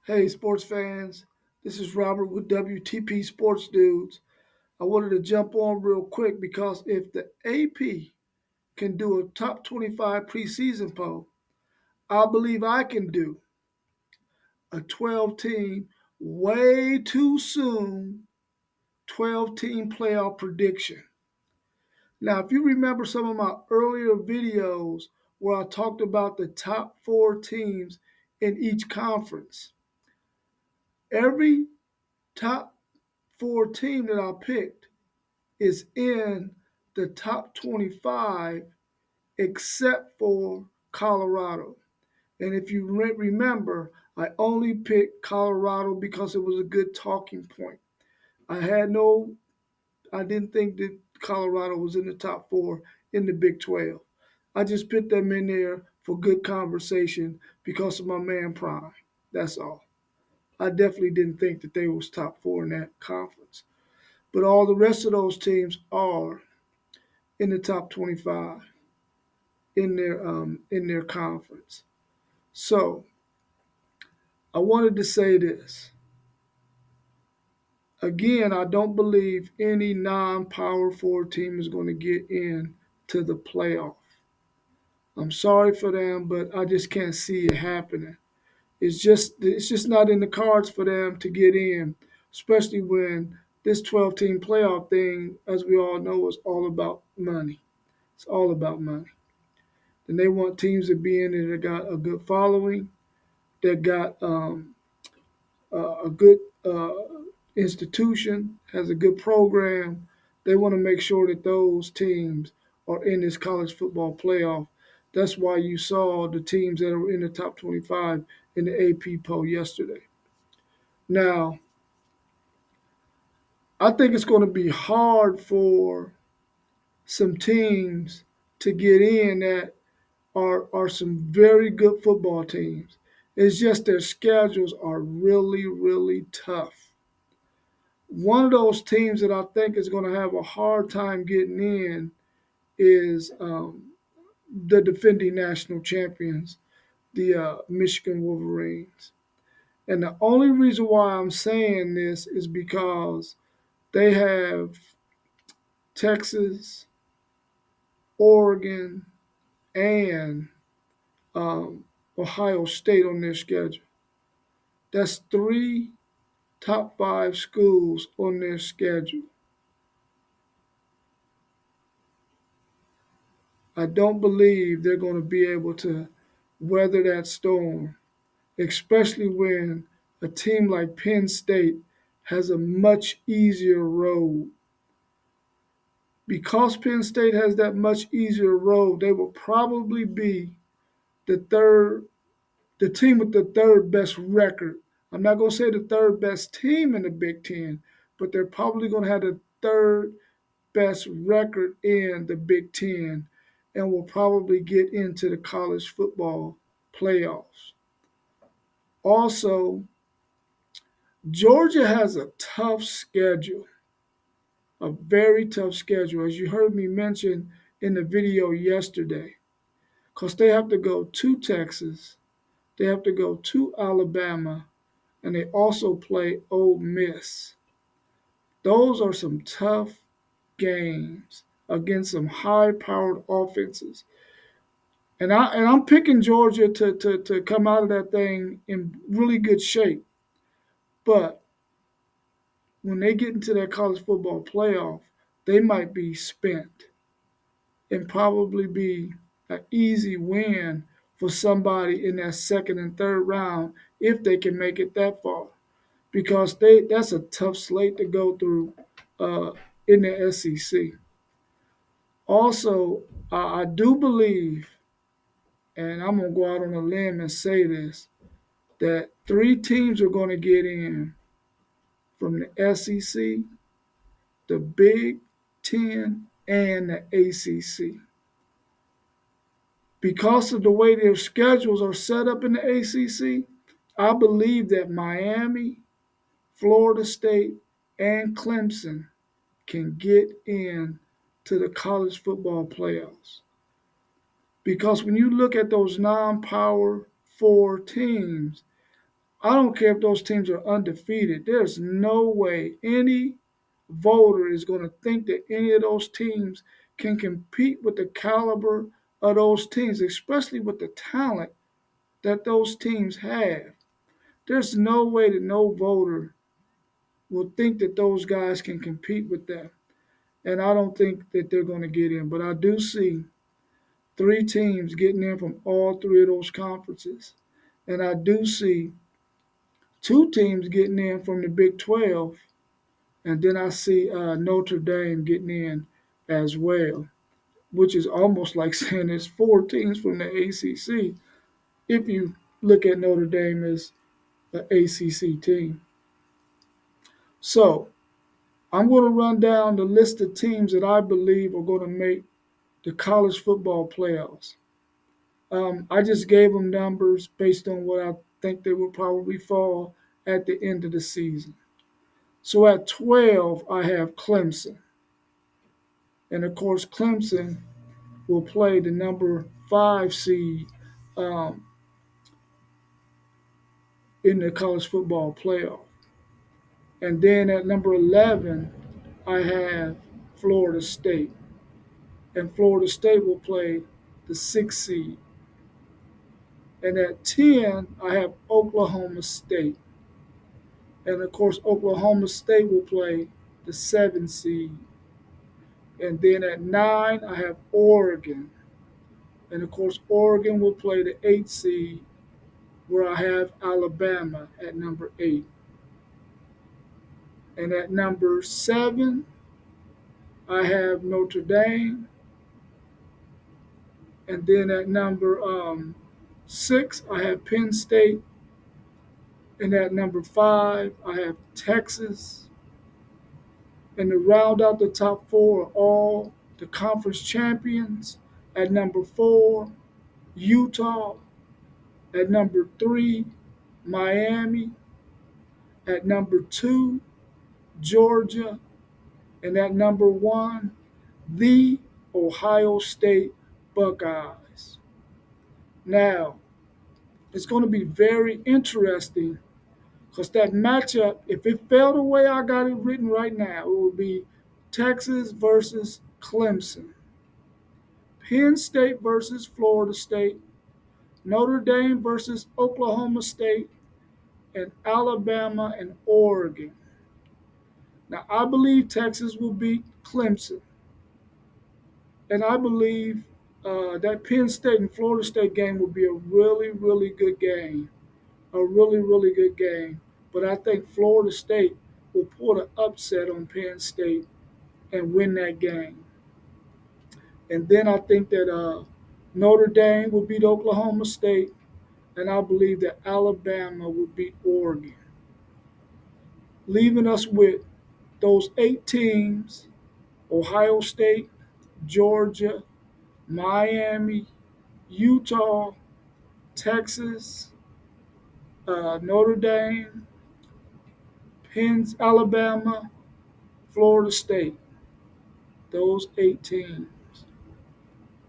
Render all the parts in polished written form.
Hey, sports fans. This is Robert with WTP Sports Dudes. I wanted to jump on real quick because if the AP can do a top 25 preseason poll, I believe I can do a 12 team, way too soon, 12-team playoff prediction. Now, if you remember some of my earlier videos where I talked about the top four teams in each conference, every top four team that I picked is in the top 25 except for Colorado. And if you remember, I only picked Colorado because it was a good talking point. I had no, I didn't think that Colorado was in the top four in the Big 12. I just put them in there for good conversation because of my man Prime. That's all. I definitely didn't think that they was top four in that conference. But all the rest of those teams are in the top 25 in their conference. So I wanted to say this again. I don't believe any non-power four team is going to get in to the playoff. I'm sorry for them, but I just can't see it happening. It's just not in the cards for them to get in, especially when this 12-team playoff thing, as we all know, is all about money. It's all about money. And they want teams to be in it that got a good following, that got a good institution, has a good program. They want to make sure that those teams are in this college football playoff. That's why you saw the teams that are in the top 25 in the AP poll yesterday. Now, I think it's going to be hard for some teams to get in that are some very good football teams. It's just their schedules are really, really tough. One of those teams that I think is going to have a hard time getting in is the defending national champions, the Michigan Wolverines. And the only reason why I'm saying this is because they have Texas, Oregon, and um, Ohio State on their schedule. That's three top five schools on their schedule. I don't believe they're going to be able to weather that storm, especially when a team like Penn State has a much easier road. Because Penn State has that much easier road, they will probably be the third, the team with the third best record. I'm not going to say the third best team in the Big Ten, but they're probably going to have the third best record in the Big Ten and will probably get into the college football playoffs. Also, Georgia has a tough schedule, a very tough schedule, as you heard me mention in the video yesterday, because they have to go to Texas, they have to go to Alabama, and they also play Ole Miss. Those are some tough games against some high-powered offenses. And I'm picking Georgia to come out of that thing in really good shape. But when they get into that college football playoff, they might be spent and probably be an easy win for somebody in that second and third round if they can make it that far. Because that's a tough slate to go through uh, in the SEC. Also, I do believe, and I'm going to go out on a limb and say this, that three teams are going to get in from the SEC, the Big Ten, and the ACC. Because of the way their schedules are set up in the ACC, I believe that Miami, Florida State, and Clemson can get in to the college football playoffs. Because when you look at those non-power four teams, I don't care if those teams are undefeated. There's no way any voter is going to think that any of those teams can compete with the caliber of those teams, especially with the talent that those teams have. There's no way that no voter will think that those guys can compete with them. And I don't think that they're going to get in. But I do see three teams getting in from all three of those conferences. And I do see two teams getting in from the Big 12. And then I see Notre Dame getting in as well, which is almost like saying there's four teams from the ACC if you look at Notre Dame as an ACC team. So I'm going to run down the list of teams that I believe are going to make the college football playoffs. I just gave them numbers based on what I think they will probably fall at the end of the season. So at 12, I have Clemson. And of course, Clemson will play the number 5 seed um, in the college football playoff. And then at number 11, I have Florida State. And Florida State will play the 6 seed. And at 10, I have Oklahoma State. And of course, Oklahoma State will play the 7 seed. And then at 9, I have Oregon. And of course, Oregon will play the 8 seed, where I have Alabama at number 8. And at number 7, I have Notre Dame. And then at number 6, I have Penn State. And at number 5, I have Texas. And to round out the top four are all the conference champions. At number 4, Utah. At number 3, Miami. At number 2, Georgia. And at number 1, the Ohio State Buckeyes. Now, it's going to be very interesting because that matchup, if it fell the way I got it written right now, it would be Texas versus Clemson, Penn State versus Florida State, Notre Dame versus Oklahoma State, and Alabama and Oregon. Now, I believe Texas will beat Clemson, and I believe that Penn State and Florida State game will be a really, really good game. A really, really good game. But I think Florida State will pull the upset on Penn State and win that game. And then I think that Notre Dame will beat Oklahoma State, and I believe that Alabama will beat Oregon, leaving us with those 8 teams: Ohio State, Georgia, Miami, Utah, Texas, Notre Dame, Penn, Alabama, Florida State. Those 8 teams.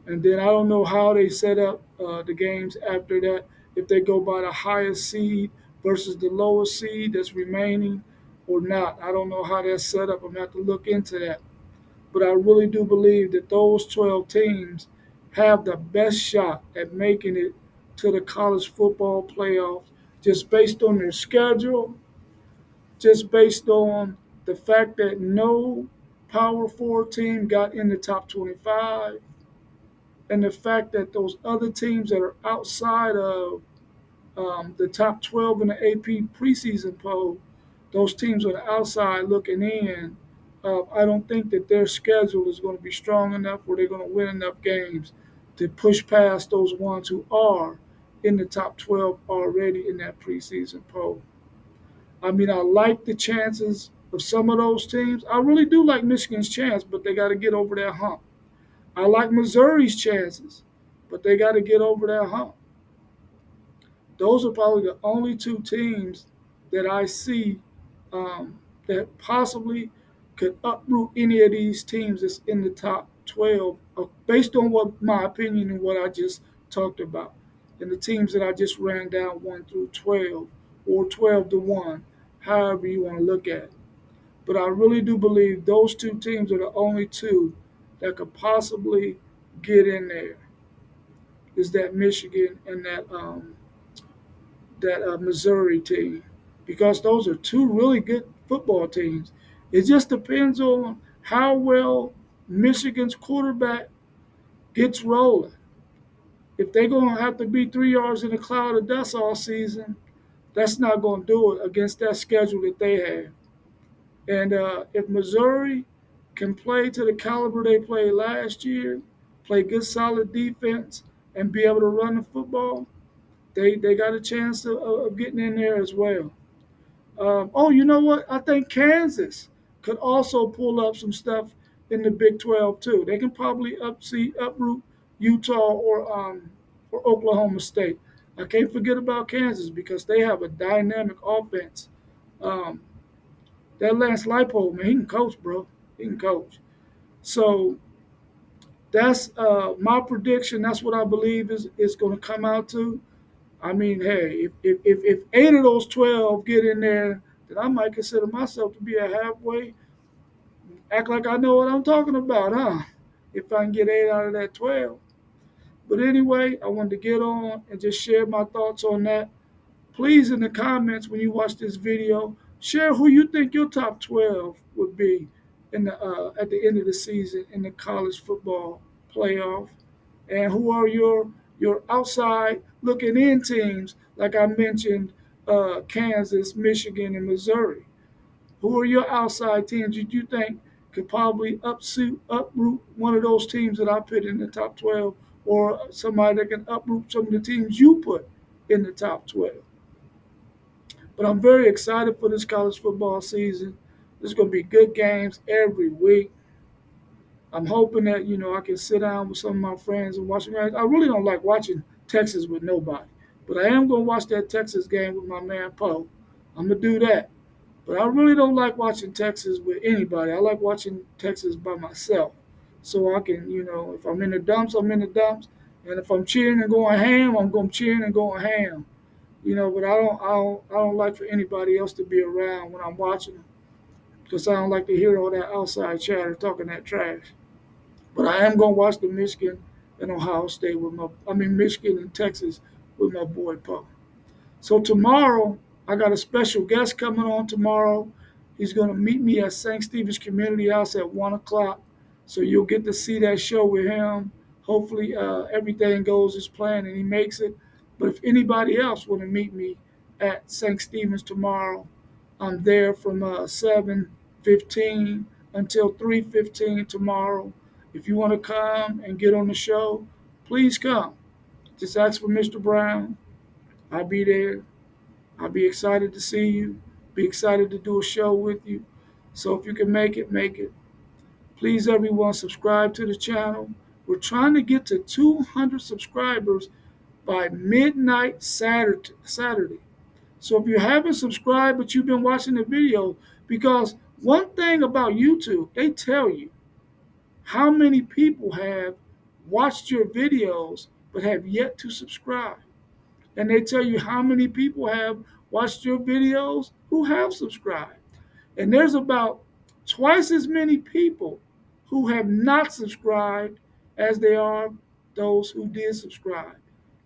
And then I don't know how they set up the games after that, if they go by the highest seed versus the lowest seed that's remaining or not. I don't know how that's set up. I'm going to have to look into that. But I really do believe that those 12 teams have the best shot at making it to the college football playoffs just based on their schedule, just based on the fact that no Power 4 team got in the top 25, and the fact that those other teams that are outside of the top 12 in the AP preseason poll, those teams on the outside looking in, I don't think that their schedule is going to be strong enough where they're going to win enough games to push past those ones who are in the top 12 already in that preseason poll. I mean, I like the chances of some of those teams. I really do like Michigan's chance, but they got to get over that hump. I like Missouri's chances, but they got to get over that hump. Those are probably the only 2 teams that I see that possibly could uproot any of these teams that's in the top 12, based on what my opinion and what I just talked about. And the teams that I just ran down 1 through 12 or 12-1, however you want to look at it. But I really do believe those two teams are the only two that could possibly get in there. Is that Michigan and that Missouri team, because those are two really good football teams. It just depends on how well Michigan's quarterback gets rolling. If they're going to have to be 3 yards in a cloud of dust all season, that's not going to do it against that schedule that they have. And if Missouri can play to the caliber they played last year, play good solid defense, and be able to run the football, they got a chance of getting in there as well. Oh, you know what? I think Kansas could also pull up some stuff in the Big 12 too. They can probably uproot Utah or Oklahoma State. I can't forget about Kansas because they have a dynamic offense. Um, that Lance Leipold, man, he can coach, bro. He can coach. So that's my prediction. That's what I believe is going to come out to. I mean, hey, if 8 of those 12 get in there, then I might consider myself to be a halfway. Act like I know what I'm talking about, huh? If I can get 8 out of that 12. But anyway, I wanted to get on and just share my thoughts on that. Please, in the comments when you watch this video, share who you think your top 12 would be in the at the end of the season in the college football playoff, and who are your outside looking in teams like I mentioned, Kansas, Michigan, and Missouri. Who are your outside teams that you think could probably uproot one of those teams that I put in the top 12, or somebody that can uproot some of the teams you put in the top 12? But I'm very excited for this college football season. There's going to be good games every week. I'm hoping that I can sit down with some of my friends and watch them. I really don't like watching Texas with nobody, but I am going to watch that Texas game with my man Poe. I'm gonna do that. But I really don't like watching Texas with anybody. I like watching Texas by myself, so I can, if I'm in the dumps, I'm in the dumps, and if I'm cheering and going ham, I'm going cheering and going ham. But I don't like for anybody else to be around when I'm watching them because I don't like to hear all that outside chatter talking that trash. But I am gonna watch the Michigan and Ohio State Michigan and Texas with my boy Paul. So tomorrow, I got a special guest coming on tomorrow. He's going to meet me at St. Stephen's Community House at 1 o'clock. So you'll get to see that show with him. Hopefully, everything goes as planned and he makes it. But if anybody else want to meet me at St. Stephen's tomorrow, I'm there from 7:15 until 3:15 tomorrow. If you want to come and get on the show, please come. Just ask for Mr. Brown. I'll be there. I'll be excited to see you. Be excited to do a show with you. So if you can make it, make it. Please, everyone, subscribe to the channel. We're trying to get to 200 subscribers by midnight Saturday. So if you haven't subscribed but you've been watching the video, because one thing about YouTube, they tell you how many people have watched your videos but have yet to subscribe. And they tell you how many people have watched your videos who have subscribed. And there's about twice as many people who have not subscribed as they are those who did subscribe,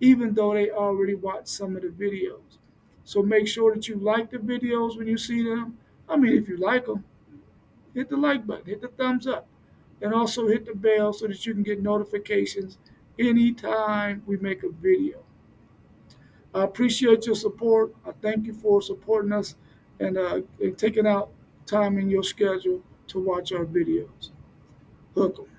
even though they already watched some of the videos. So make sure that you like the videos when you see them. I mean, if you like them, hit the like button, hit the thumbs up, and also hit the bell so that you can get notifications anytime we make a video. I appreciate your support. I thank you for supporting us and taking out time in your schedule to watch our videos. Welcome.